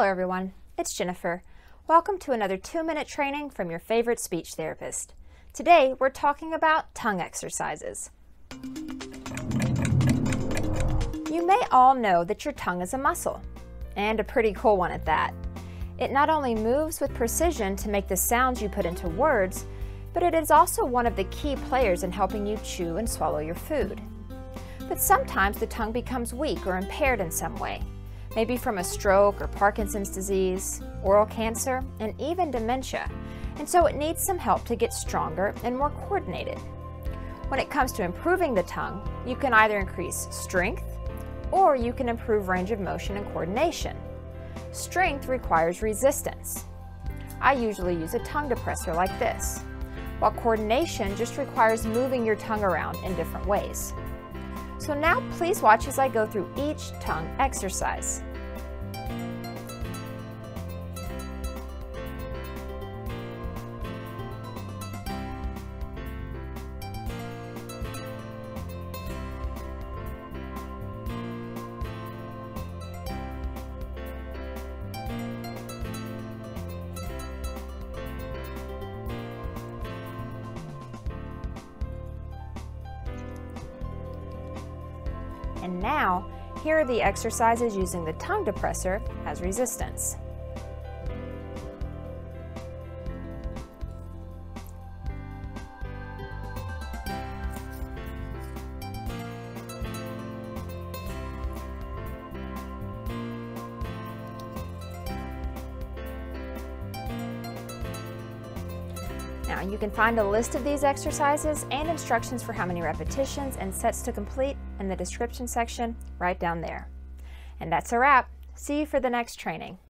Hello everyone, it's Jennifer. Welcome to another 2-minute training from your favorite speech therapist. Today we're talking about tongue exercises. You may all know that your tongue is a muscle, and a pretty cool one at that. It not only moves with precision to make the sounds you put into words, but it is also one of the key players in helping you chew and swallow your food. But sometimes the tongue becomes weak or impaired in some way, maybe from a stroke or Parkinson's disease, oral cancer, and even dementia, and so it needs some help to get stronger and more coordinated. When it comes to improving the tongue, you can either increase strength or you can improve range of motion and coordination. Strength requires resistance. I usually use a tongue depressor like this, while coordination just requires moving your tongue around in different ways. So now please watch as I go through each tongue exercise. And now, here are the exercises using the tongue depressor as resistance. Now, you can find a list of these exercises and instructions for how many repetitions and sets to complete in the description section right down there. And that's a wrap. See you for the next training.